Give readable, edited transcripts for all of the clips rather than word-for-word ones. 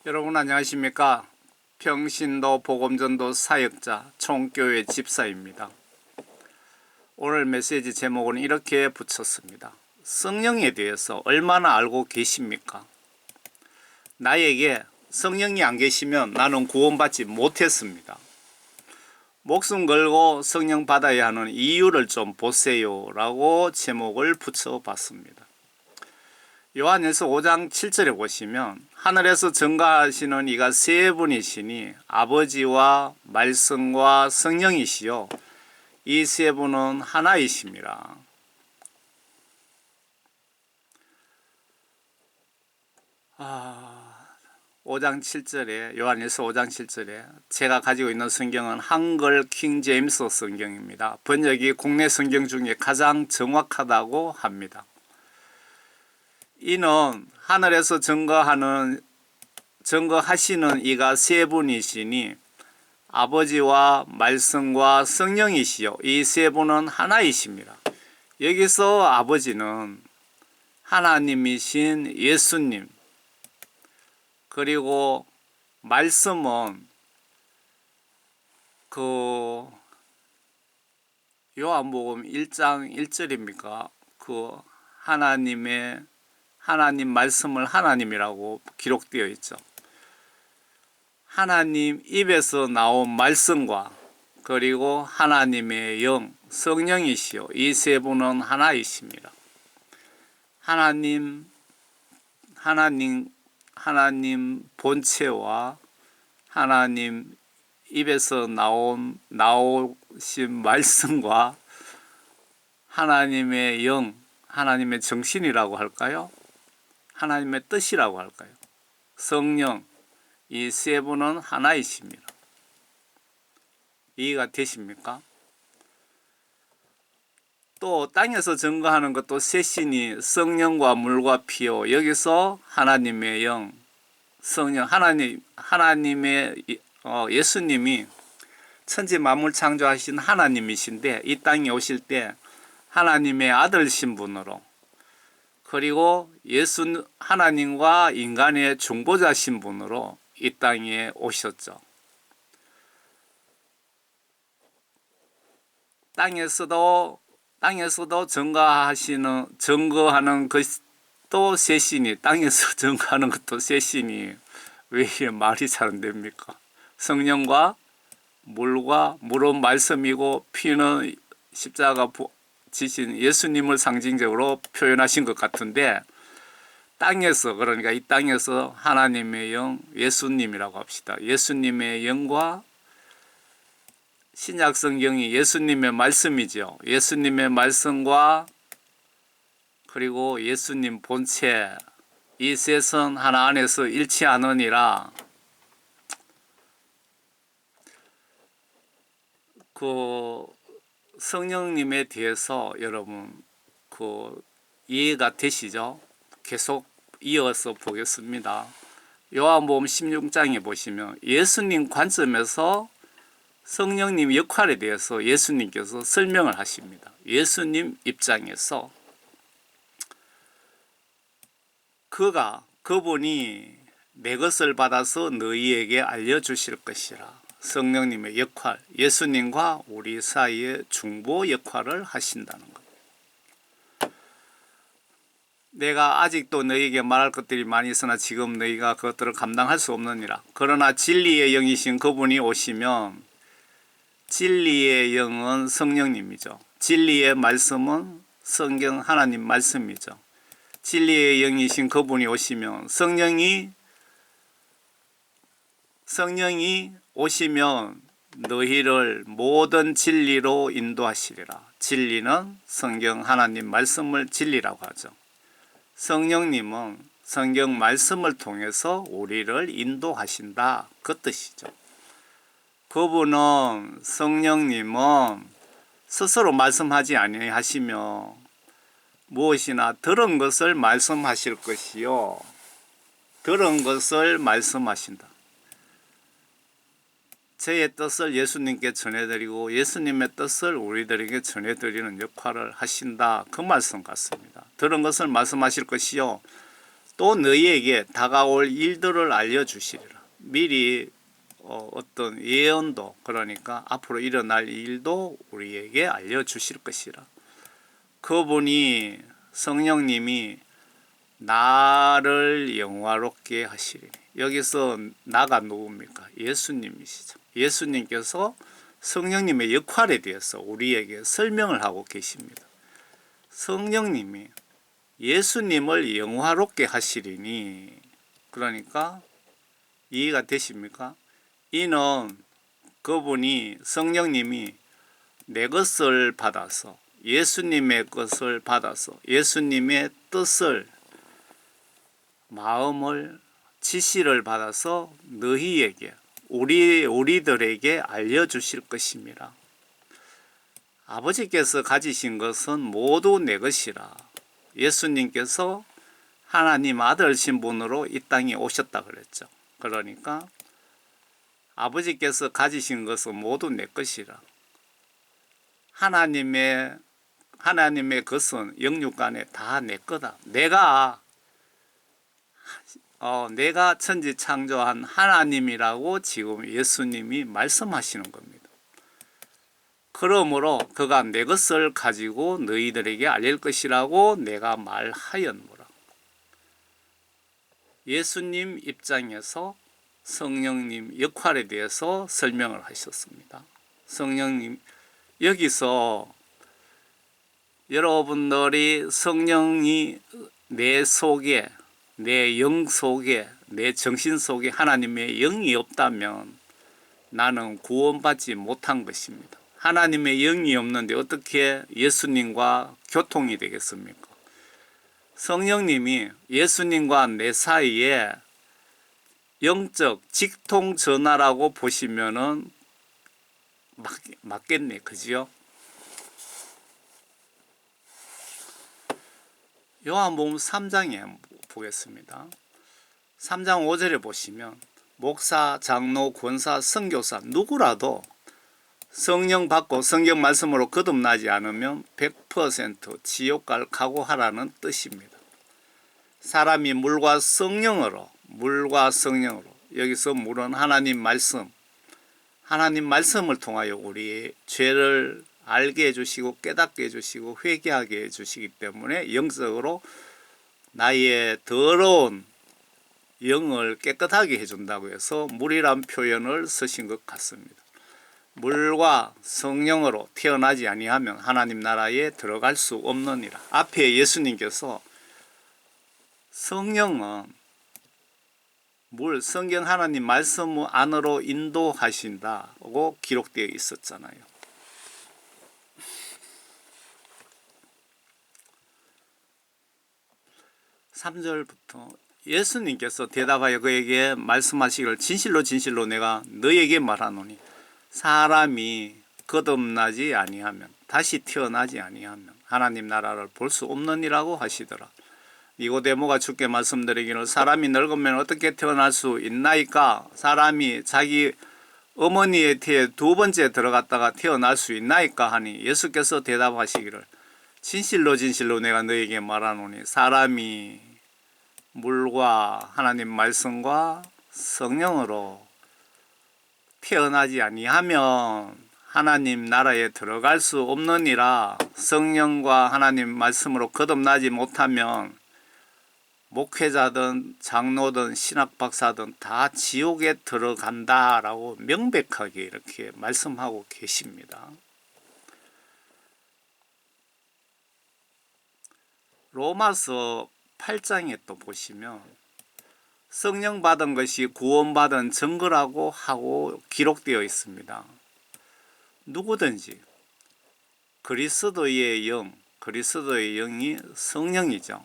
여러분 안녕하십니까? 평신도 복음전도 사역자 총교회 집사입니다. 오늘 메시지 제목은 이렇게 붙였습니다. 성령에 대해서 얼마나 알고 계십니까? 나에게 성령이 안 계시면 나는 구원받지 못했습니다. 목숨 걸고 성령 받아야 하는 이유를 좀 보세요 라고 제목을 붙여봤습니다. 요한일서 5장 7절에 보시면 하늘에서 증거하시는 이가 세 분이시니 아버지와 말씀과 성령이시요 이 세 분은 하나이십니다. 5장 7절에 요한일서 5장 7절에 제가 가지고 있는 성경은 한글 킹 제임스 성경입니다. 번역이 국내 성경 중에 가장 정확하다고 합니다. 이는 하늘에서 증거하시는 이가 세 분이시니 아버지와 말씀과 성령이시요 이 세 분은 하나이십니다. 여기서 아버지는 하나님이신 예수님, 그리고 말씀은 요한복음 1장 1절입니까? 하나님 말씀을 하나님이라고 기록되어 있죠. 하나님 입에서 나온 말씀과 그리고 하나님의 영, 성령이시요 이 세 분은 하나이십니다. 하나님 본체와 하나님 입에서 나오신 말씀과 하나님의 영, 하나님의 정신이라고 할까요? 하나님의 뜻이라고 할까요? 성령, 이 세 분은 하나이십니다. 이해가 되십니까? 또 땅에서 증거하는 것도 셋이니 성령과 물과 피요. 여기서 하나님의 영, 성령, 하나님의 예수님이 천지 만물 창조하신 하나님이신데 이 땅에 오실 때 하나님의 아들 신분으로 그리고 하나님과 인간의 중보자 신분으로 이 땅에 오셨죠. 땅에서도 증거하는 것도 셋이니 땅에서 증거하는 것도 셋이니 왜 이게 말이 잘 안 됩니까? 성령과 물은 말씀이고 피는 십자가 지신 예수님을 상징적으로 표현하신 것 같은데 그러니까 이 땅에서 하나님의 영, 예수님이라고 합시다. 예수님의 영과 신약 성경이 예수님의 말씀이죠. 예수님의 말씀과 그리고 예수님 본체 이 셋은 하나 안에서 일치하느니라. 성령님에 대해서 여러분 이해가 되시죠? 계속 이어서 보겠습니다. 요한복음 16장에 보시면 예수님 관점에서 성령님 역할에 대해서 예수님께서 설명을 하십니다. 예수님 입장에서 그분이 내 것을 받아서 너희에게 알려주실 것이라. 성령님의 역할, 예수님과 우리 사이의 중보 역할을 하신다는 것. 내가 아직도 너희에게 말할 것들이 많이 있으나 지금 너희가 그것들을 감당할 수 없느니라. 그러나 진리의 영이신 그분이 오시면 진리의 영은 성령님이죠. 진리의 말씀은 성경 하나님 말씀이죠. 진리의 영이신 그분이 오시면 성령이 오시면 너희를 모든 진리로 인도하시리라. 진리는 성경 하나님 말씀을 진리라고 하죠. 성령님은 성경 말씀을 통해서 우리를 인도하신다. 그 뜻이죠. 성령님은 스스로 말씀하지 아니하시며 무엇이나 들은 것을 말씀하실 것이요. 들은 것을 말씀하신다. 저의 뜻을 예수님께 전해드리고 예수님의 뜻을 우리들에게 전해드리는 역할을 하신다. 그 말씀 같습니다. 들은 것을 말씀하실 것이요. 또 너희에게 다가올 일들을 알려주시리라. 미리 어떤 예언도, 그러니까 앞으로 일어날 일도 우리에게 알려주실 것이라. 그분이 성령님이 나를 영화롭게 하시리니. 여기서 나가 누굽니까? 예수님이시죠. 예수님께서 성령님의 역할에 대해서 우리에게 설명을 하고 계십니다. 성령님이 예수님을 영화롭게 하시리니, 그러니까 이해가 되십니까? 이는 그분이, 성령님이 내 것을 받아서, 예수님의 것을 받아서 예수님의 뜻을, 마음을, 지시를 받아서 너희에게, 우리들에게 알려주실 것입니다. 아버지께서 가지신 것은 모두 내 것이라. 예수님께서 하나님 아들 신분으로 이 땅에 오셨다 그랬죠. 그러니까 아버지께서 가지신 것은 모두 내 것이라. 하나님의 것은 영육간에 다 내 거다. 내가 천지 창조한 하나님이라고 지금 예수님이 말씀하시는 겁니다. 그러므로 그가 내 것을 가지고 너희들에게 알릴 것이라고 내가 말하였노라. 예수님 입장에서 성령님 역할에 대해서 설명을 하셨습니다. 성령님, 여기서 여러분들이 성령이 내 속에, 내 영 속에, 내 정신 속에 하나님의 영이 없다면 나는 구원받지 못한 것입니다. 하나님의 영이 없는데 어떻게 예수님과 교통이 되겠습니까? 성령님이 예수님과 내 사이에 영적 직통 전화라고 보시면은 맞겠네, 그죠? 요한복음 3장에 보겠습니다. 3장 5절에 보시면 목사, 장로, 권사, 선교사 누구라도 성령 받고 성경 말씀으로 거듭나지 않으면 100% 지옥 갈 각오하라는 뜻입니다. 사람이 물과 성령으로, 여기서 물은 하나님 말씀을 통하여 우리의 죄를 알게 해주시고 깨닫게 해주시고 회개하게 해주시기 때문에 영적으로 나의 더러운 영을 깨끗하게 해준다고 해서 물이란 표현을 쓰신 것 같습니다. 물과 성령으로 태어나지 아니하면 하나님 나라에 들어갈 수 없느니라. 앞에 예수님께서 성령은 성경 하나님 말씀 안으로 인도하신다고 기록되어 있었잖아요. 3절부터 예수님께서 대답하여 그에게 말씀하시기를 진실로 진실로 내가 너에게 말하노니 사람이 거듭나지 아니하면, 다시 태어나지 아니하면 하나님 나라를 볼 수 없느니라고 하시더라. 니고데모가 주께 말씀드리기를 사람이 늙으면 어떻게 태어날 수 있나이까? 사람이 자기 어머니의 태에 두 번째 들어갔다가 태어날 수 있나이까? 하니 예수께서 대답하시기를 진실로 진실로 내가 너에게 말하노니 사람이 물과 하나님 말씀과 성령으로 태어나지 아니하면 하나님 나라에 들어갈 수 없느니라. 성령과 하나님 말씀으로 거듭나지 못하면 목회자든 장로든 신학박사든 다 지옥에 들어간다라고 명백하게 이렇게 말씀하고 계십니다. 로마서 8장에 또 보시면 성령 받은 것이 구원받은 증거라고 하고 기록되어 있습니다. 누구든지 그리스도의 영이 성령이죠.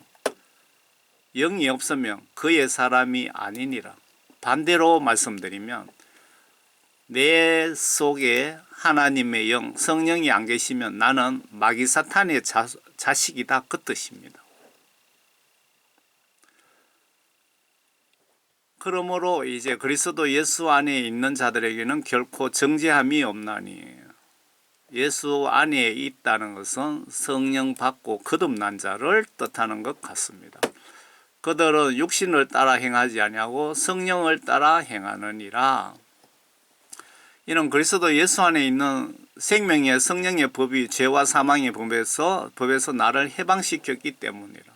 영이 없으면 그의 사람이 아니니라. 반대로 말씀드리면 내 속에 하나님의 영, 성령이 안 계시면 나는 마귀 사탄의 자식이다, 그 뜻입니다. 그러므로 이제 그리스도 예수 안에 있는 자들에게는 결코 정죄함이 없나니, 예수 안에 있다는 것은 성령 받고 거듭난 자를 뜻하는 것 같습니다. 그들은 육신을 따라 행하지 아니하고 성령을 따라 행하느니라. 이는 그리스도 예수 안에 있는 생명의 성령의 법이 죄와 사망의 법에서 나를 해방시켰기 때문이라.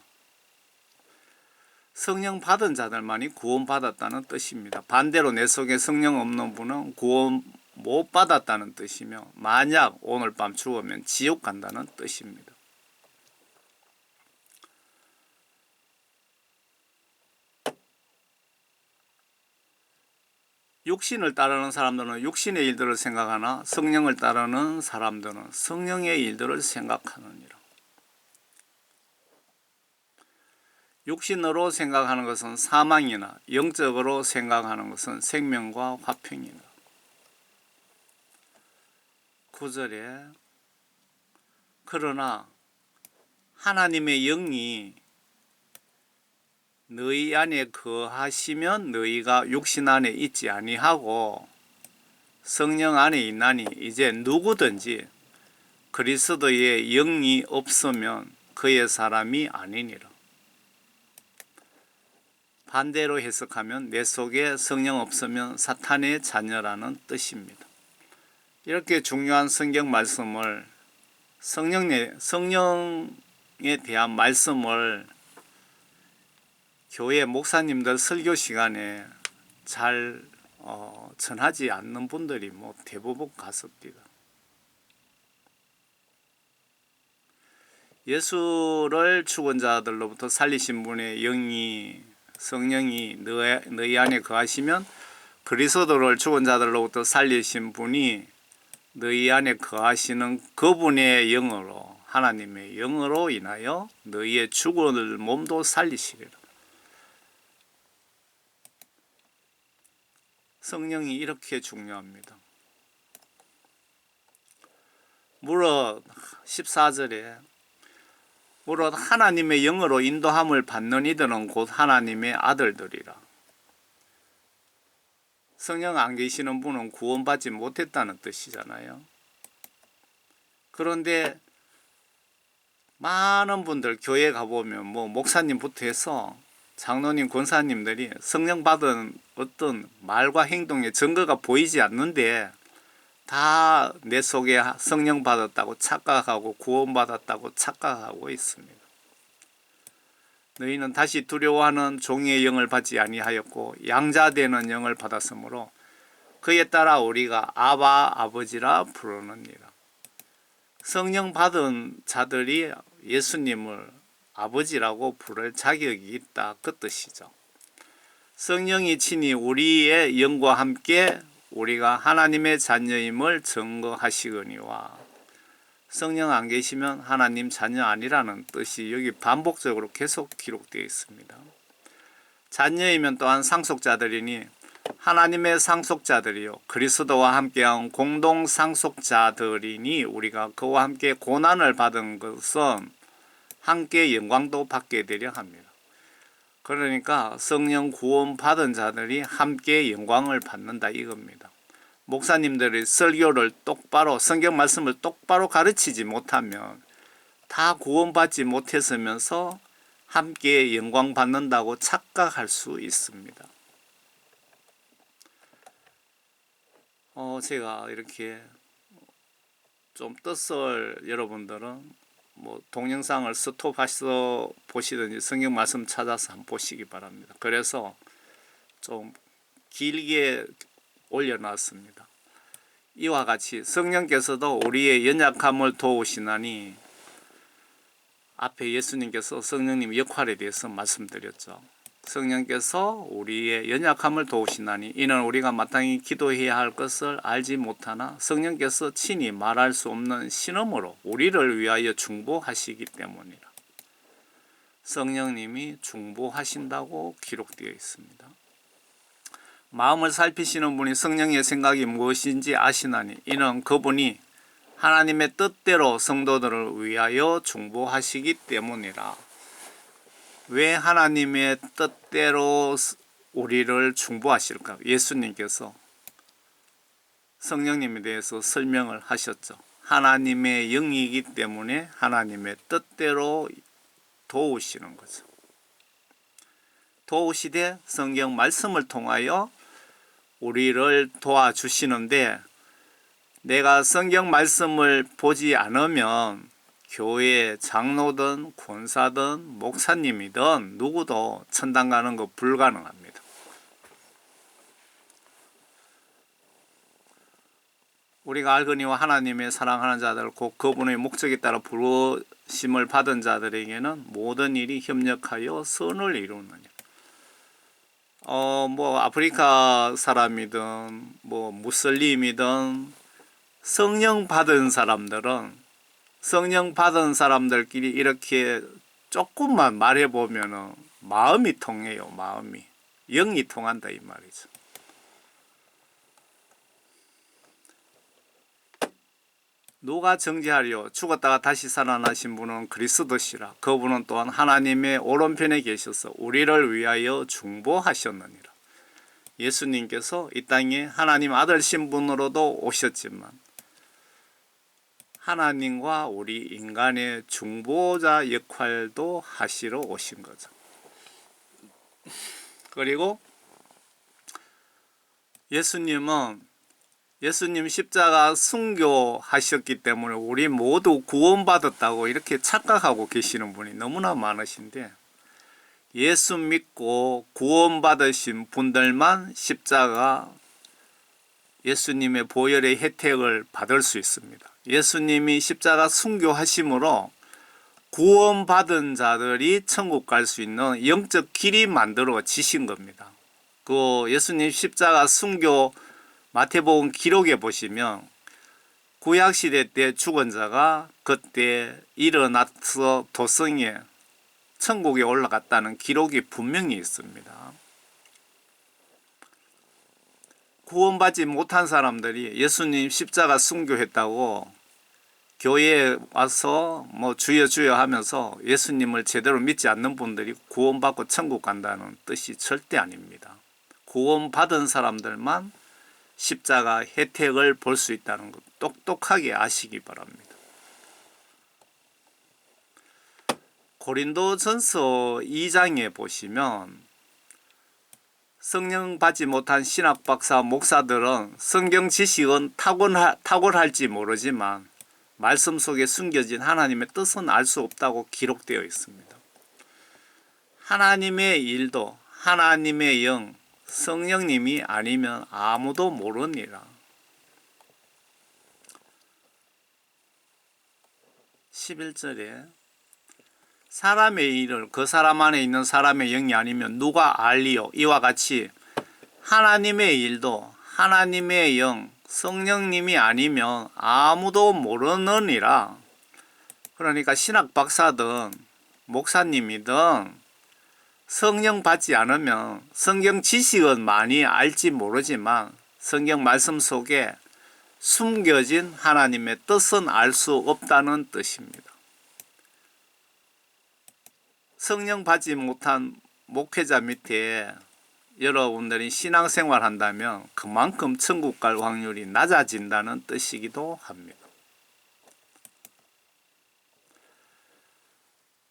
성령 받은 자들만이 구원받았다는 뜻입니다. 반대로 내 속에 성령 없는 분은 구원 못 받았다는 뜻이며, 만약 오늘 밤 죽으면 지옥 간다는 뜻입니다. 육신을 따르는 사람들은 육신의 일들을 생각하나 성령을 따르는 사람들은 성령의 일들을 생각하느니라. 육신으로 생각하는 것은 사망이나 영적으로 생각하는 것은 생명과 화평이라. 9절에 그러나 하나님의 영이 너희 안에 거하시면 너희가 육신 안에 있지 아니하고 성령 안에 있나니 이제 누구든지 그리스도의 영이 없으면 그의 사람이 아니니라. 반대로 해석하면 내 속에 성령 없으면 사탄의 자녀라는 뜻입니다. 이렇게 중요한 성경 말씀을 성령에 대한 말씀을 교회 목사님들 설교 시간에 잘 전하지 않는 분들이 대부분 같습니다. 예수를 죽은 자들로부터 살리신 분의 성령이 너희 안에 거하시면 그리스도를 죽은 자들로부터 살리신 분이 너희 안에 거하시는 그분의 영으로, 하나님의 영으로 인하여 너희의 죽은 몸도 살리시리라. 성령이 이렇게 중요합니다. 무릇 14절에 무릇 하나님의 영으로 인도함을 받는 이들은 곧 하나님의 아들들이라. 성령 안 계시는 분은 구원받지 못했다는 뜻이잖아요. 그런데 많은 분들 교회 가보면 목사님부터 해서 장로님, 권사님들이 성령 받은 어떤 말과 행동의 증거가 보이지 않는데 다 내 속에 성령 받았다고 착각하고 구원받았다고 착각하고 있습니다. 너희는 다시 두려워하는 종의 영을 받지 아니하였고 양자되는 영을 받았으므로 그에 따라 우리가 아바 아버지라 부르느니라. 성령 받은 자들이 예수님을 아버지라고 부를 자격이 있다, 그 뜻이죠. 성령이 친히 우리의 영과 함께 우리가 하나님의 자녀임을 증거하시거니와. 성령 안 계시면 하나님 자녀 아니라는 뜻이 여기 반복적으로 계속 기록되어 있습니다. 자녀이면 또한 상속자들이니 하나님의 상속자들이요 그리스도와 함께한 공동 상속자들이니 우리가 그와 함께 고난을 받은 것은 함께 영광도 받게 되려 합니다. 그러니까 성령 구원 받은 자들이 함께 영광을 받는다 이겁니다. 목사님들이 설교를 똑바로 성경 말씀을 똑바로 가르치지 못하면 다 구원받지 못했으면서 함께 영광 받는다고 착각할 수 있습니다. 제가 이렇게 좀 뜻을 여러분들은 동영상을 스톱하셔서 보시든지 성경 말씀 찾아서 한번 보시기 바랍니다. 그래서 좀 길게 올려놨습니다. 이와 같이 성령께서도 우리의 연약함을 도우시나니, 앞에 예수님께서 성령님 역할에 대해서 말씀드렸죠. 성령께서 우리의 연약함을 도우시나니 이는 우리가 마땅히 기도해야 할 것을 알지 못하나 성령께서 친히 말할 수 없는 신음으로 우리를 위하여 중보하시기 때문이라. 성령님이 중보하신다고 기록되어 있습니다. 마음을 살피시는 분이 성령의 생각이 무엇인지 아시나니 이는 그분이 하나님의 뜻대로 성도들을 위하여 중보하시기 때문이라. 왜 하나님의 뜻대로 우리를 중보하실까? 예수님께서 성령님에 대해서 설명을 하셨죠. 하나님의 영이기 때문에 하나님의 뜻대로 도우시는 거죠. 도우시되 성경 말씀을 통하여 우리를 도와주시는데, 내가 성경 말씀을 보지 않으면 교회 장로든 권사든 목사님이든 누구도 천당 가는 거 불가능합니다. 우리가 알거니와 하나님의 사랑하는 자들, 곧 그분의 목적에 따라 부르심을 받은 자들에게는 모든 일이 협력하여 선을 이루느니라. 아프리카 사람이든 무슬림이든 성령 받은 사람들끼리 이렇게 조금만 말해보면은 마음이 통해요. 영이 통한다 이 말이죠. 누가 정죄하리요? 죽었다가 다시 살아나신 분은 그리스도시라. 그분은 또한 하나님의 오른편에 계셔서 우리를 위하여 중보하셨느니라. 예수님께서 이 땅에 하나님 아들 신분으로도 오셨지만 하나님과 우리 인간의 중보자 역할도 하시러 오신 거죠. 그리고 예수님 십자가 순교하셨기 때문에 우리 모두 구원받았다고 이렇게 착각하고 계시는 분이 너무나 많으신데, 예수 믿고 구원받으신 분들만 십자가 예수님의 보혈의 혜택을 받을 수 있습니다. 예수님이 십자가 순교하심으로 구원받은 자들이 천국 갈 수 있는 영적 길이 만들어지신 겁니다. 그 예수님 십자가 순교 마태복음 기록에 보시면 구약시대 때 죽은 자가 그때 일어나서 도성에 천국에 올라갔다는 기록이 분명히 있습니다. 구원받지 못한 사람들이 예수님 십자가 순교했다고 교회에 와서 주여 주여 하면서 예수님을 제대로 믿지 않는 분들이 구원받고 천국 간다는 뜻이 절대 아닙니다. 구원받은 사람들만 십자가 혜택을 볼 수 있다는 것 똑똑하게 아시기 바랍니다. 고린도전서 2장에 보시면 성령 받지 못한 신학박사 목사들은 성경 지식은 탁월할지 모르지만 말씀 속에 숨겨진 하나님의 뜻은 알 수 없다고 기록되어 있습니다. 하나님의 일도 하나님의 영 성령님이 아니면 아무도 모르니라. 11절에 사람의 일을 그 사람 안에 있는 사람의 영이 아니면 누가 알리요? 이와 같이 하나님의 일도 하나님의 영 성령님이 아니면 아무도 모르느니라. 그러니까 신학 박사든 목사님이든 성령 받지 않으면 성경 지식은 많이 알지 모르지만 성경 말씀 속에 숨겨진 하나님의 뜻은 알 수 없다는 뜻입니다. 성령 받지 못한 목회자 밑에 여러분들이 신앙생활 한다면 그만큼 천국 갈 확률이 낮아진다는 뜻이기도 합니다.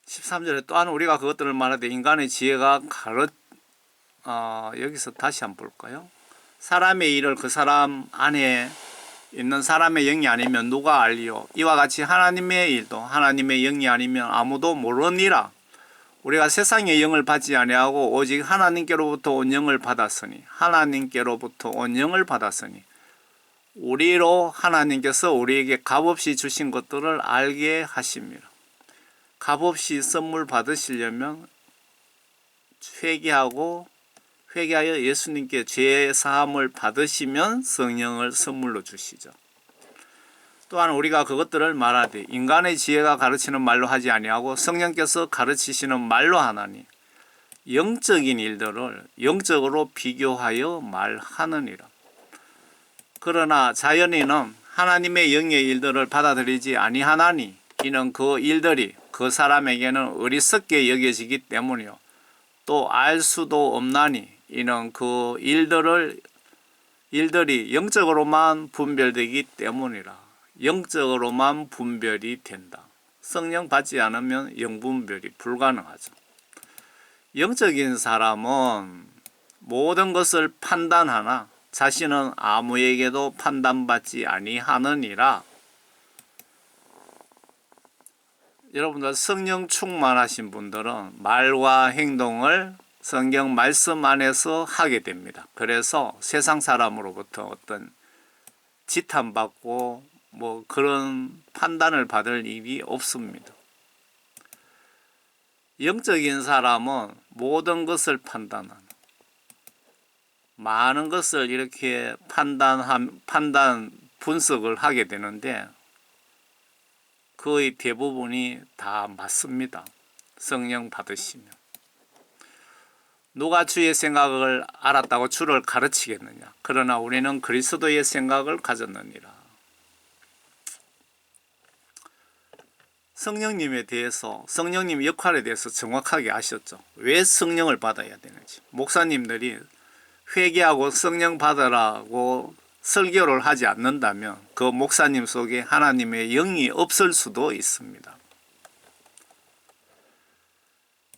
13절에 또한 우리가 그것들을 말하되 인간의 지혜가 여기서 다시 한번 볼까요? 사람의 일을 그 사람 안에 있는 사람의 영이 아니면 누가 알리요? 이와 같이 하나님의 일도 하나님의 영이 아니면 아무도 모르니라. 우리가 세상의 영을 받지 아니하고 오직 하나님께로부터 온 영을 받았으니 우리로 하나님께서 우리에게 값없이 주신 것들을 알게 하십니다. 값없이 선물 받으시려면 회개하여 예수님께 죄 사함을 받으시면 성령을 선물로 주시죠. 또한 우리가 그것들을 말하되 인간의 지혜가 가르치는 말로 하지 아니하고 성령께서 가르치시는 말로 하나니 영적인 일들을 영적으로 비교하여 말하느니라. 그러나 자연인은 하나님의 영의 일들을 받아들이지 아니하나니 이는 그 일들이 그 사람에게는 어리석게 여겨지기 때문이요 또 알 수도 없나니 이는 그 일들이 영적으로만 분별되기 때문이라. 영적으로만 분별이 된다. 성령 받지 않으면 영분별이 불가능하죠. 영적인 사람은 모든 것을 판단하나 자신은 아무에게도 판단받지 아니하느니라. 여러분들 성령 충만하신 분들은 말과 행동을 성경 말씀 안에서 하게 됩니다. 그래서 세상 사람으로부터 어떤 지탄받고 뭐 그런 판단을 받을 일이 없습니다. 영적인 사람은 모든 것을 판단하는, 많은 것을 이렇게 판단 분석을 하게 되는데 거의 대부분이 다 맞습니다. 성령 받으시면. 누가 주의 생각을 알았다고 주를 가르치겠느냐. 그러나 우리는 그리스도의 생각을 가졌느니라. 성령님에 대해서, 성령님 역할에 대해서 정확하게 아셨죠. 왜 성령을 받아야 되는지. 목사님들이 회개하고 성령 받으라고 설교를 하지 않는다면 그 목사님 속에 하나님의 영이 없을 수도 있습니다.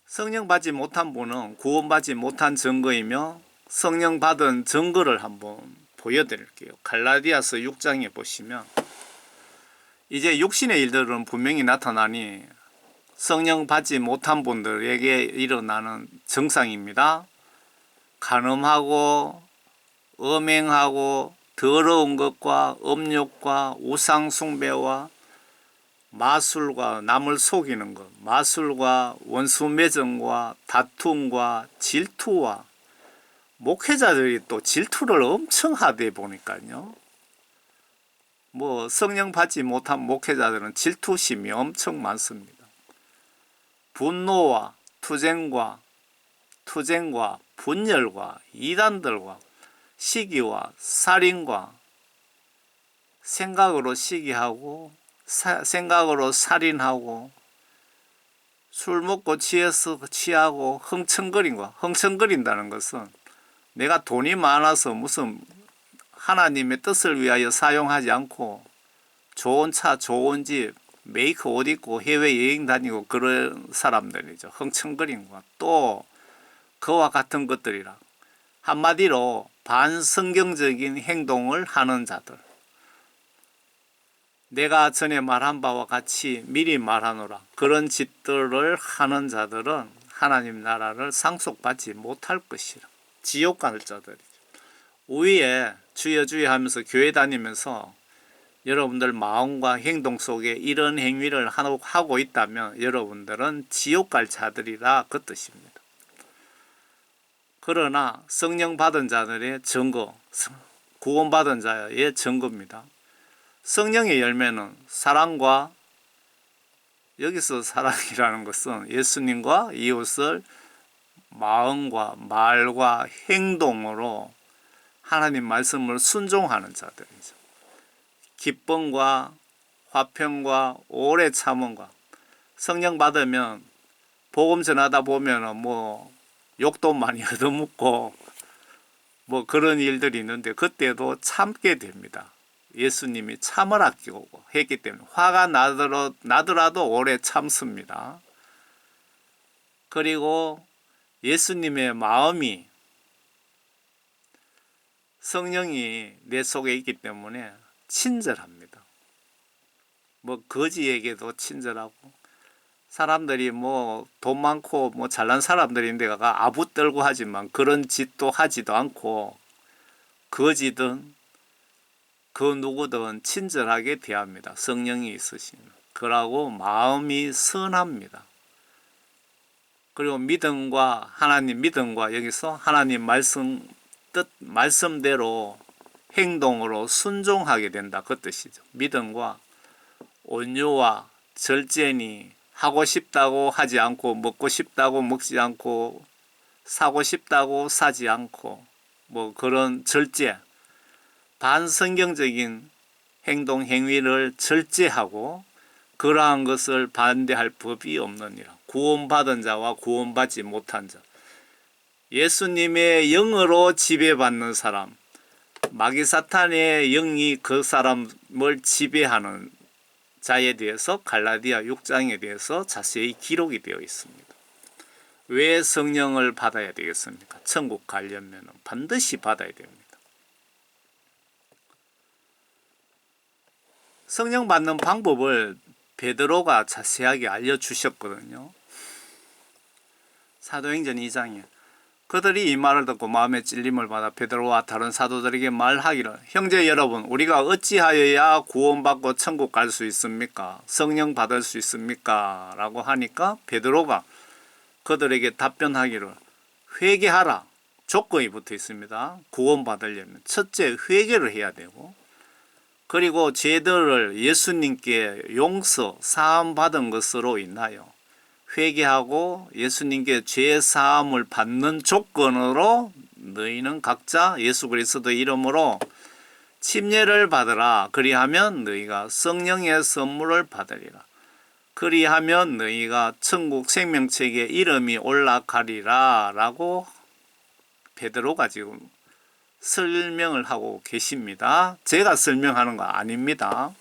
성령 받지 못한 분은 구원받지 못한 증거이며 성령 받은 증거를 한번 보여드릴게요. 갈라디아서 6장에 보시면 이제 육신의 일들은 분명히 나타나니 성령 받지 못한 분들에게 일어나는 증상입니다. 간음하고 음행하고 더러운 것과 음욕과 우상숭배와 마술과 남을 속이는 것, 마술과 원수 매정과 다툼과 질투와 목회자들이 또 질투를 엄청 하대 보니까요. 뭐 성령 받지 못한 목회자들은 질투심이 엄청 많습니다. 분노와 투쟁과 분열과 이단들과 시기와 살인과 생각으로 시기하고 생각으로 살인하고 술 먹고 취해서 취하고 흥청거린다는 것은 내가 돈이 많아서 무슨 하나님의 뜻을 위하여 사용하지 않고 좋은 차 좋은 집 메이크 옷 입고 해외여행 다니고 그런 사람들이죠. 흥청거린 것. 또 그와 같은 것들이라 한마디로 반성경적인 행동을 하는 자들, 내가 전에 말한 바와 같이 미리 말하노라 그런 짓들을 하는 자들은 하나님 나라를 상속받지 못할 것이라. 지옥 갈 자들이죠. 위에 주여 주여 하면서 교회 다니면서 여러분들 마음과 행동 속에 이런 행위를 하고 있다면 여러분들은 지옥 갈 자들이라 그 뜻입니다. 그러나 성령 받은 자들의 증거, 구원받은 자의 증거입니다. 성령의 열매는 사랑과, 여기서 사랑이라는 것은 예수님과 이웃을 마음과 말과 행동으로 하나님 말씀을 순종하는 자들이죠. 기쁨과 화평과 오래 참음과, 성령 받으면 복음 전하다 보면은 뭐 욕도 많이 얻어먹고 뭐 그런 일들이 있는데 그때도 참게 됩니다. 예수님이 참을 아끼고 했기 때문에 화가 나더라도 오래 참습니다. 그리고 예수님의 마음이, 성령이 내 속에 있기 때문에 친절합니다. 뭐 거지에게도 친절하고, 사람들이 뭐 돈 많고 뭐 잘난 사람들인데가 아부 떨고 하지만 그런 짓도 하지도 않고 거지든 그 누구든 친절하게 대합니다. 성령이 있으시면. 그러고 마음이 선합니다. 그리고 믿음과 하나님 믿음과 여기서 하나님 말씀 뜻 말씀대로 행동으로 순종하게 된다 그 뜻이죠. 믿음과 온유와 절제니 하고 싶다고 하지 않고 먹고 싶다고 먹지 않고 사고 싶다고 사지 않고 뭐 그런 절제, 반성경적인 행동 행위를 절제하고 그러한 것을 반대할 법이 없느니라. 구원받은 자와 구원받지 못한 자, 예수님의 영으로 지배받는 사람, 마귀 사탄의 영이 그 사람을 지배하는 자에 대해서 갈라디아 6장에 대해서 자세히 기록이 되어 있습니다. 왜 성령을 받아야 되겠습니까? 천국 가려면 반드시 받아야 됩니다. 성령 받는 방법을 베드로가 자세하게 알려주셨거든요. 사도행전 2장에 그들이 이 말을 듣고 마음의 찔림을 받아 베드로와 다른 사도들에게 말하기를 형제 여러분 우리가 어찌하여야 구원받고 천국 갈 수 있습니까? 성령 받을 수 있습니까? 라고 하니까 베드로가 그들에게 답변하기를 회개하라. 조건이 붙어 있습니다. 구원받으려면 첫째 회개를 해야 되고 그리고 죄들을 예수님께 용서, 사함 받은 것으로 인하여 회개하고 예수님께 죄 사함을 받는 조건으로 너희는 각자 예수 그리스도의 이름으로 침례를 받으라. 그리하면 너희가 성령의 선물을 받으리라. 그리하면 너희가 천국 생명책에 이름이 올라가리라 라고 베드로가 지금 설명을 하고 계십니다. 제가 설명하는 거 아닙니다.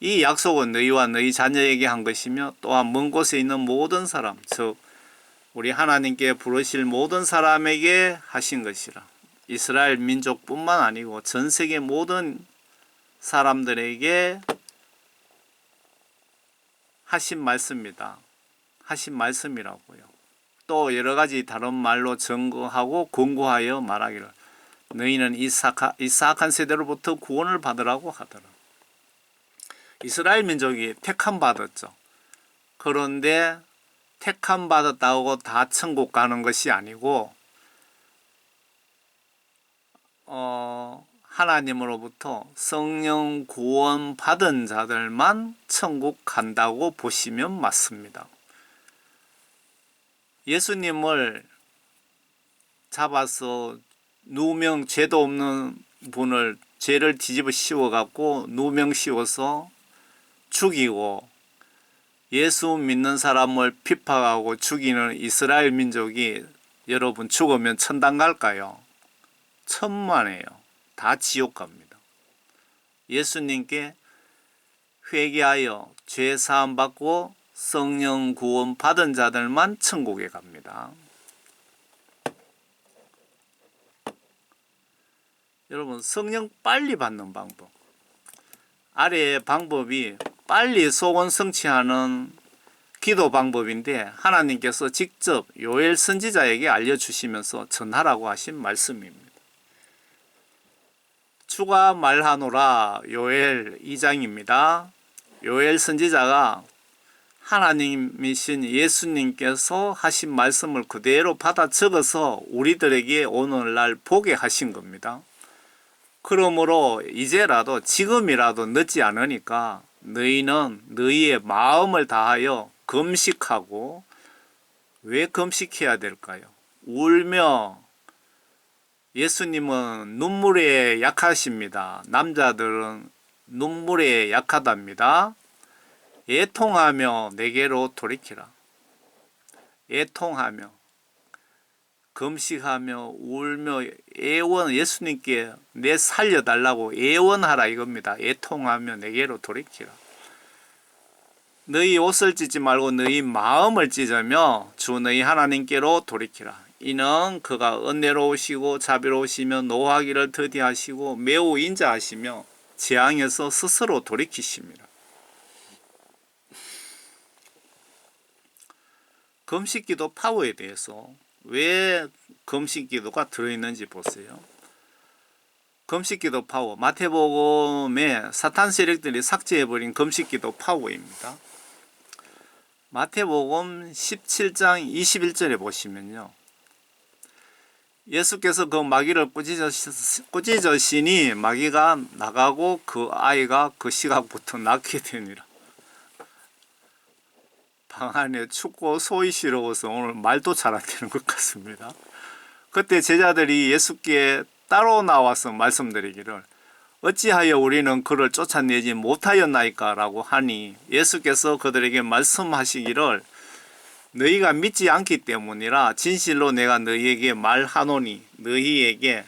이 약속은 너희와 너희 자녀에게 한 것이며 또한 먼 곳에 있는 모든 사람 즉 우리 하나님께 부르실 모든 사람에게 하신 것이라. 이스라엘 민족뿐만 아니고 전 세계 모든 사람들에게 하신 말씀입니다. 하신 말씀이라고요. 또 여러 가지 다른 말로 증거하고 권고하여 말하기를 너희는 이 사악한 세대로부터 구원을 받으라고 하더라. 이스라엘 민족이 택함 받았죠. 그런데 택함 받았다고 다 천국 가는 것이 아니고 하나님으로부터 성령 구원 받은 자들만 천국 간다고 보시면 맞습니다. 예수님을 잡아서 누명 죄도 없는 분을 죄를 뒤집어 씌워 갖고 누명 씌워서 죽이고 예수 믿는 사람을 핍박하고 죽이는 이스라엘 민족이 여러분 죽으면 천당 갈까요? 천만에요. 다 지옥 갑니다. 예수님께 회개하여 죄 사함 받고 성령 구원 받은 자들만 천국에 갑니다. 여러분 성령 빨리 받는 방법 아래의 방법이 빨리 소원 성취하는 기도 방법인데 하나님께서 직접 요엘 선지자에게 알려주시면서 전하라고 하신 말씀입니다. 주가 말하노라 요엘 2장입니다. 요엘 선지자가 하나님이신 예수님께서 하신 말씀을 그대로 받아 적어서 우리들에게 오늘날 보게 하신 겁니다. 그러므로 이제라도 지금이라도 늦지 않으니까 너희는 너희의 마음을 다하여 금식하고 왜 금식해야 될까요? 울며 예수님은 눈물에 약하십니다. 남자들은 눈물에 약하답니다. 애통하며 내게로 돌이키라. 애통하며 금식하며 울며 애원 예수님께 내 살려달라고 애원하라 이겁니다. 애통하며 내게로 돌이키라. 너희 옷을 찢지 말고 너희 마음을 찢으며 주 너희 하나님께로 돌이키라. 이는 그가 은혜로우시고 자비로우시며 노하기를 더디하시고 매우 인자하시며 재앙에서 스스로 돌이키십니다. 금식기도 파워에 대해서 왜 금식기도가 들어있는지 보세요. 금식기도 파워 마태복음에 사탄 세력들이 삭제해버린 금식기도 파워입니다. 마태복음 17장 21절에 보시면요. 예수께서 그 마귀를 꾸짖으시니 마귀가 나가고 그 아이가 그 시각부터 낫게 되니라. 방 안에 춥고 소위 시러워서 오늘 말도 잘 안 되는 것 같습니다. 그때 제자들이 예수께 따로 나와서 말씀드리기를 어찌하여 우리는 그를 쫓아내지 못하였나이까 라고 하니 예수께서 그들에게 말씀하시기를 너희가 믿지 않기 때문이라 진실로 내가 너희에게 말하노니 너희에게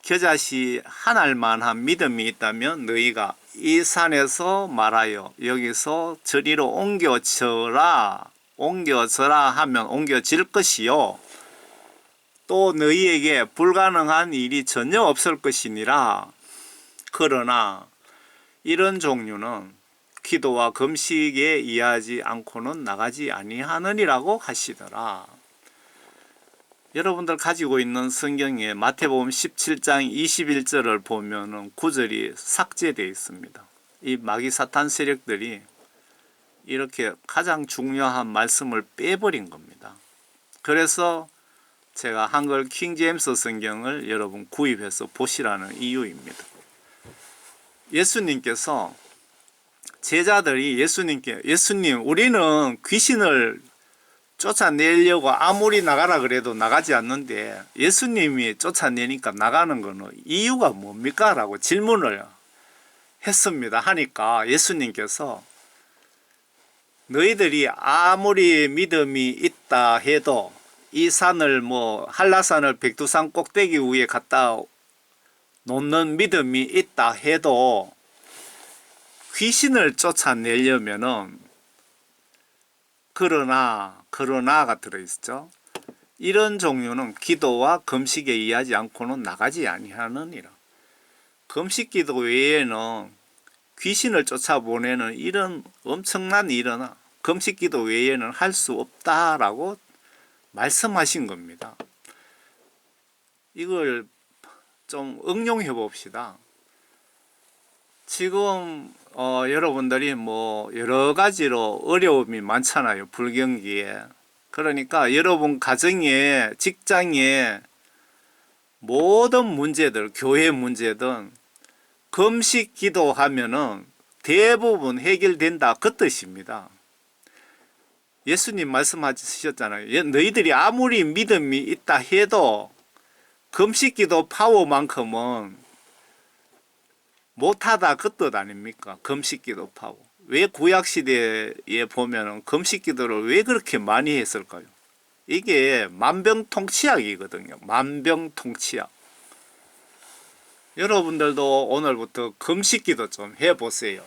겨자씨 한 알만한 믿음이 있다면 너희가 이 산에서 말하여 여기서 저리로 옮겨져라 옮겨져라 하면 옮겨질 것이요 또 너희에게 불가능한 일이 전혀 없을 것이니라. 그러나 이런 종류는 기도와 금식에 의하지 않고는 나가지 아니하느니라고 하시더라. 여러분들 가지고 있는 성경에 마태복음 17장 21절을 보면은 9절이 삭제되어 있습니다. 이 마귀 사탄 세력들이 이렇게 가장 중요한 말씀을 빼버린 겁니다. 그래서 제가 한글 킹제임스 성경을 여러분 구입해서 보시라는 이유입니다. 예수님께서 제자들이 예수님 우리는 귀신을 쫓아내려고 아무리 나가라 그래도 나가지 않는데 예수님이 쫓아내니까 나가는 거는 이유가 뭡니까? 라고 질문을 했습니다. 하니까 예수님께서 너희들이 아무리 믿음이 있다 해도 이 산을 한라산을 백두산 꼭대기 위에 갖다 놓는 믿음이 있다 해도 귀신을 쫓아내려면은 그러나가 들어있죠. 이런 종류는 기도와 금식에 의하지 않고는 나가지 아니하느니라. 금식 기도 외에는 귀신을 쫓아보내는 이런 엄청난 일은 금식 기도 외에는 할 수 없다라고 말씀하신 겁니다. 이걸 좀 응용해 봅시다. 지금 여러분들이 여러 가지로 어려움이 많잖아요. 불경기에. 그러니까 여러분 가정에, 직장에 모든 문제들, 교회 문제든 금식 기도하면은 대부분 해결된다 그 뜻입니다. 예수님 말씀하셨잖아요. 너희들이 아무리 믿음이 있다 해도 금식 기도 파워만큼은 못하다 그 뜻 아닙니까? 금식 기도 파워. 왜 구약시대에 보면은 금식 기도를 왜 그렇게 많이 했을까요? 이게 만병통치약이거든요. 만병통치약. 여러분들도 오늘부터 금식 기도 좀 해보세요.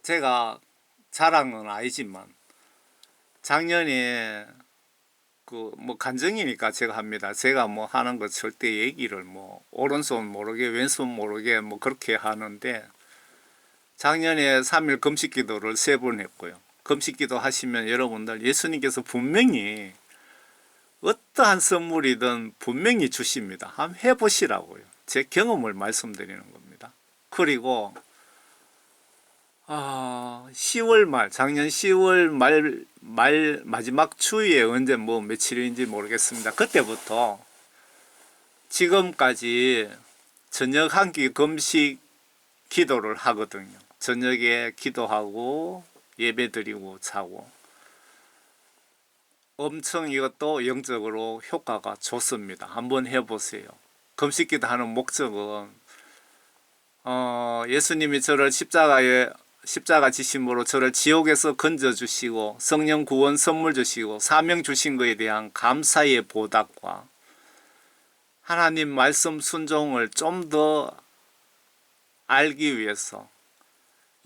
제가 자랑은 아니지만 작년에 간증이니까 제가 합니다. 제가 하는 거 절대 얘기를 오른손 모르게 왼손 모르게 그렇게 하는데 작년에 3일 금식 기도를 3번 했고요. 금식 기도 하시면 여러분들 예수님께서 분명히 어떠한 선물이든 분명히 주십니다. 한번 해보시라고요. 제 경험을 말씀드리는 겁니다. 그리고 10월 말, 작년 10월 말 마지막 주에 언제 며칠인지 모르겠습니다. 그때부터 지금까지 저녁 한 끼 금식 기도를 하거든요. 저녁에 기도하고 예배 드리고 자고. 엄청 이것도 영적으로 효과가 좋습니다. 한번 해보세요. 금식 기도하는 목적은 예수님이 저를 십자가 지심으로 저를 지옥에서 건져주시고 성령 구원 선물 주시고 사명 주신 것에 대한 감사의 보답과 하나님 말씀 순종을 좀 더 알기 위해서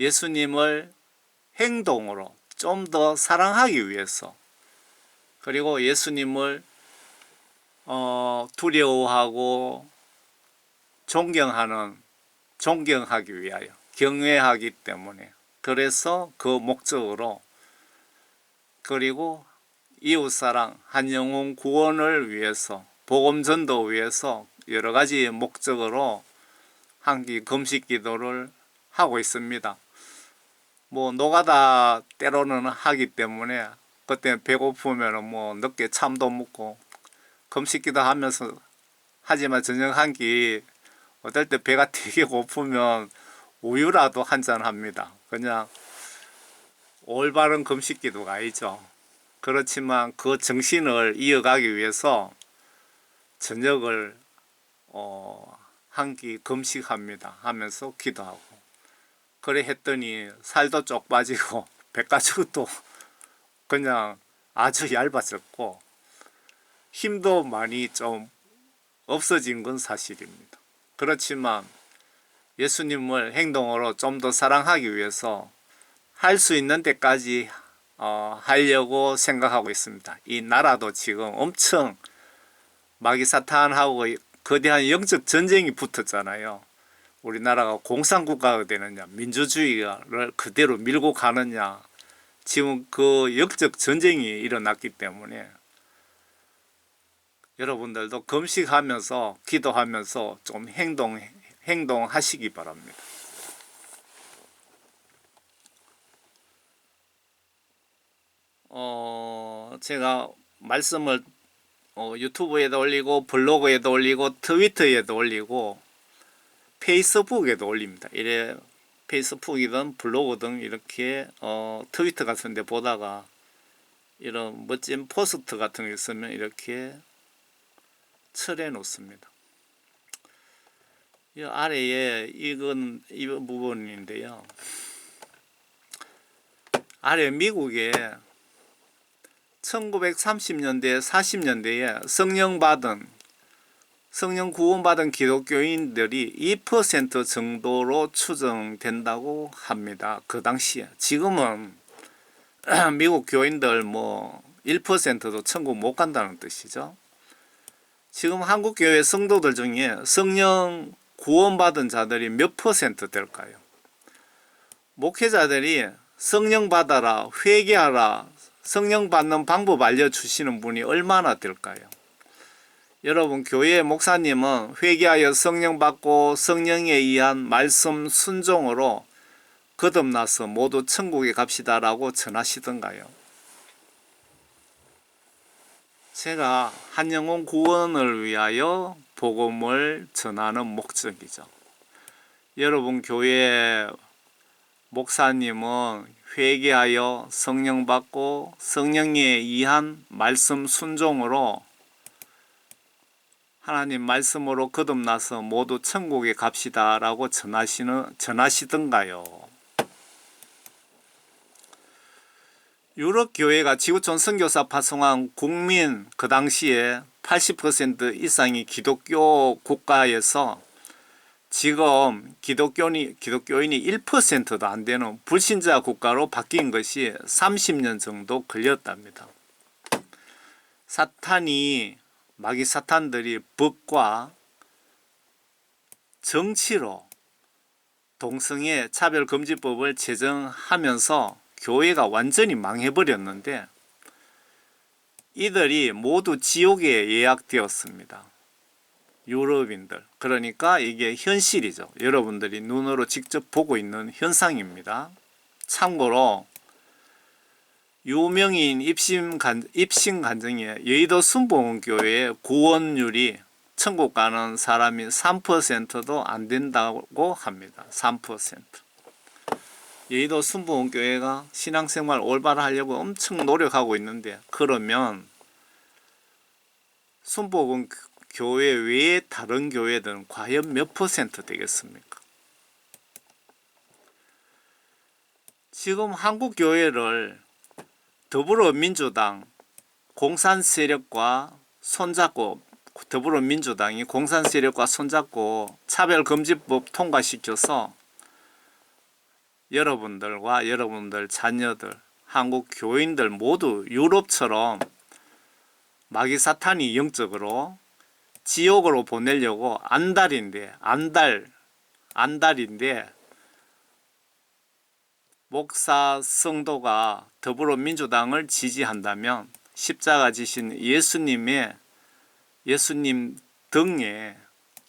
예수님을 행동으로 좀 더 사랑하기 위해서 그리고 예수님을 두려워하고 존경하기 위하여 경외하기 때문에 그래서 그 목적으로 그리고 이웃사랑 한영혼 구원을 위해서 복음 전도 위해서 여러 가지 목적으로 한 끼 금식 기도를 하고 있습니다. 노가다 때로는 하기 때문에 그때 배고프면 늦게 참도 먹고 금식 기도 하면서 하지만 저녁 한 끼 어떨 때 배가 되게 고프면 우유라도 한잔 합니다. 그냥 올바른 금식 기도가 아니죠. 그렇지만 그 정신을 이어가기 위해서 저녁을 한 끼 금식합니다. 하면서 기도하고 그래 했더니 살도 쪽 빠지고 배가죽도 그냥 아주 얇아졌고 힘도 많이 좀 없어진 건 사실입니다. 그렇지만 예수님을 행동으로 좀 더 사랑하기 위해서 할 수 있는 데까지 하려고 생각하고 있습니다. 이 나라도 지금 엄청 마기사탄하고 거대한 영적 전쟁이 붙었잖아요. 우리나라가 공산국가가 되느냐 민주주의를 그대로 밀고 가느냐, 지금 그 역적 전쟁이 일어났기 때문에 여러분들도 금식하면서 기도하면서 좀 행동하시기 바랍니다. 제가 말씀을 유튜브에도 올리고 블로그에도 올리고 트위터에도 올리고 페이스북에도 올립니다. 이래 페이스북이든 블로그 등 이렇게 트위터 같은 데 보다가 이런 멋진 포스트 같은 게 있으면 이렇게 철해 놓습니다. 이 아래에 이 부분인데요. 아래 미국에 1930년대 40년대에 성령 구원받은 기독교인들이 2% 정도로 추정된다고 합니다. 그 당시에. 지금은 미국 교인들 뭐 1%도 천국 못 간다는 뜻이죠. 지금 한국 교회 성도들 중에 성령 구원받은 자들이 몇 퍼센트 될까요? 목회자들이 성령 받아라, 회개하라, 성령 받는 방법 알려주시는 분이 얼마나 될까요? 여러분, 교회 목사님은 회개하여 성령 받고 성령에 의한 말씀 순종으로 거듭나서 모두 천국에 갑시다라고 전하시던가요? 제가 한 영혼 구원을 위하여 복음을 전하는 목적이죠. 여러분 교회 목사님은 회개하여 성령 받고 성령에 의한 말씀 순종으로 하나님 말씀으로 거듭나서 모두 천국에 갑시다라고 전하시던가요? 유럽 교회가 지구촌 선교사 파송한 국민 그 당시에 80% 이상이 기독교 국가에서 지금 기독교인이 1%도 안 되는 불신자 국가로 바뀐 것이 30년 정도 걸렸답니다. 마귀 사탄들이 법과 정치로 동성애 차별금지법을 제정하면서 교회가 완전히 망해버렸는데 이들이 모두 지옥에 예약되었습니다. 유럽인들. 그러니까 이게 현실이죠. 여러분들이 눈으로 직접 보고 있는 현상입니다. 참고로 유명인 입신 간증에 여의도 순복음교회의 구원율이 천국 가는 사람이 3%도 안 된다고 합니다. 3%. 여의도 순복음교회가 신앙생활 올바로 하려고 엄청 노력하고 있는데, 그러면 순복음교회 외에 다른 교회들은 과연 몇 퍼센트 되겠습니까? 지금 한국 교회를 더불어민주당 공산 세력과 손잡고, 더불어민주당이 공산 세력과 손잡고 차별금지법 통과시켜서 여러분들과 여러분들 자녀들, 한국 교인들 모두 유럽처럼 마귀 사탄이 영적으로 지옥으로 보내려고 안달인데 목사 성도가 더불어민주당을 지지한다면 십자가 지신 예수님 등에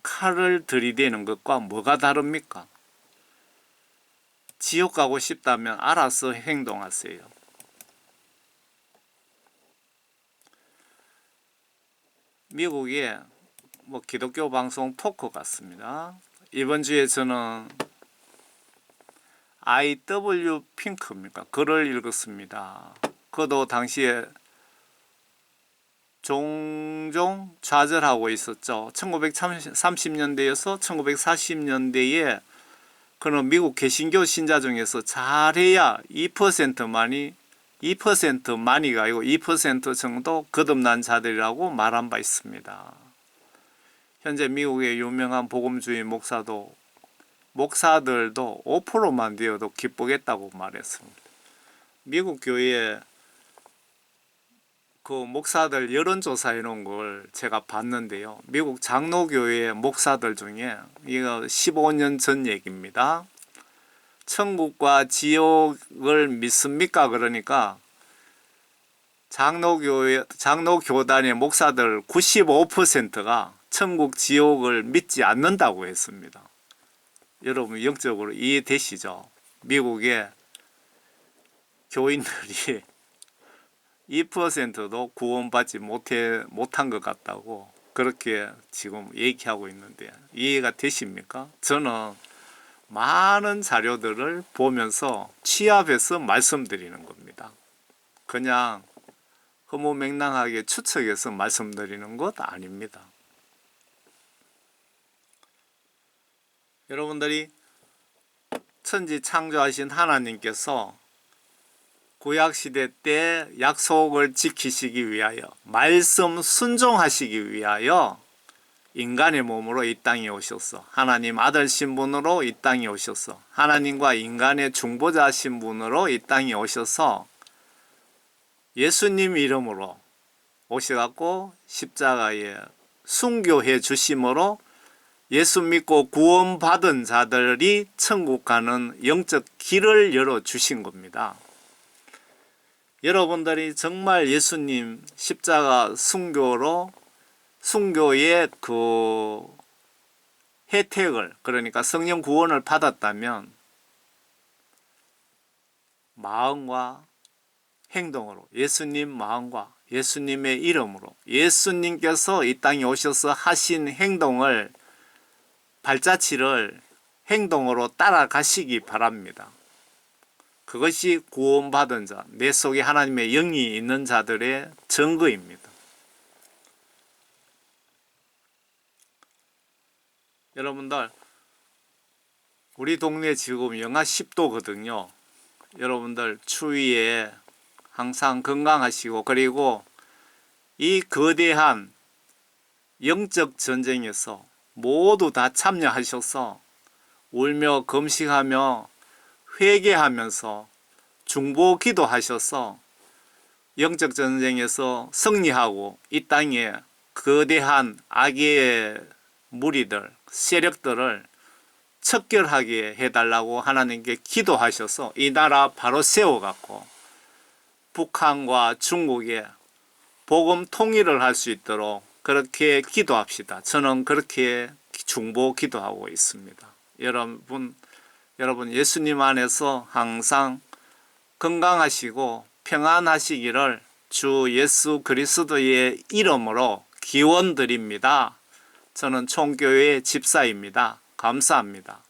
칼을 들이대는 것과 뭐가 다릅니까? 지옥 가고 싶다면 알아서 행동하세요. 미국의 기독교 방송 토크 같습니다. 이번 주에 저는 I.W. 핑크입니까? 글을 읽었습니다. 그도 당시에 종종 좌절하고 있었죠. 1930년대에서 1940년대에 그런 미국 개신교 신자 중에서 잘해야 2%만이가 아니고 2% 정도 거듭난 자들이라고 말한 바 있습니다. 현재 미국의 유명한 복음주의 목사도 목사들도 5%만 되어도 기쁘겠다고 말했습니다. 미국 교회에 그 목사들 여론조사 해놓은 걸 제가 봤는데요. 미국 장로교회 목사들 중에 이거 15년 전 얘기입니다. 천국과 지옥을 믿습니까? 그러니까 장로교단의 목사들 95%가 천국 지옥을 믿지 않는다고 했습니다. 여러분 영적으로 이해되시죠? 미국의 교인들이 2%도 구원받지 못한 것 같다고 그렇게 지금 얘기하고 있는데 이해가 되십니까? 저는 많은 자료들을 보면서 취합해서 말씀드리는 겁니다. 그냥 허무맹랑하게 추측해서 말씀드리는 것 아닙니다. 여러분들이 천지 창조하신 하나님께서 구약시대 때 약속을 지키시기 위하여 말씀 순종하시기 위하여 인간의 몸으로 이 땅에 오셔서 하나님 아들 신분으로 이 땅에 오셔서 하나님과 인간의 중보자 신분으로 이 땅에 오셔서 예수님 이름으로 오셔갖고 십자가에 순교해 주심으로 예수 믿고 구원받은 자들이 천국 가는 영적 길을 열어주신 겁니다. 여러분들이 정말 예수님 십자가 순교의 그 혜택을, 그러니까 성령 구원을 받았다면 마음과 행동으로, 예수님 마음과 예수님의 이름으로 예수님께서 이 땅에 오셔서 하신 행동을, 발자취를 행동으로 따라가시기 바랍니다. 그것이 구원받은 자, 내 속에 하나님의 영이 있는 자들의 증거입니다. 여러분들, 우리 동네 지금 영하 10도거든요. 여러분들 추위에 항상 건강하시고, 그리고 이 거대한 영적 전쟁에서 모두 다 참여하셔서 울며 금식하며 회개하면서 중보 기도하셔서 영적 전쟁에서 승리하고 이 땅에 거대한 악의 무리들, 세력들을 척결하게 해달라고 하나님께 기도하셔서 이 나라 바로 세워갖고 북한과 중국에 복음 통일을 할 수 있도록 그렇게 기도합시다. 저는 그렇게 중보 기도하고 있습니다. 여러분 예수님 안에서 항상 건강하시고 평안하시기를 주 예수 그리스도의 이름으로 기원드립니다. 저는 총교회 집사입니다. 감사합니다.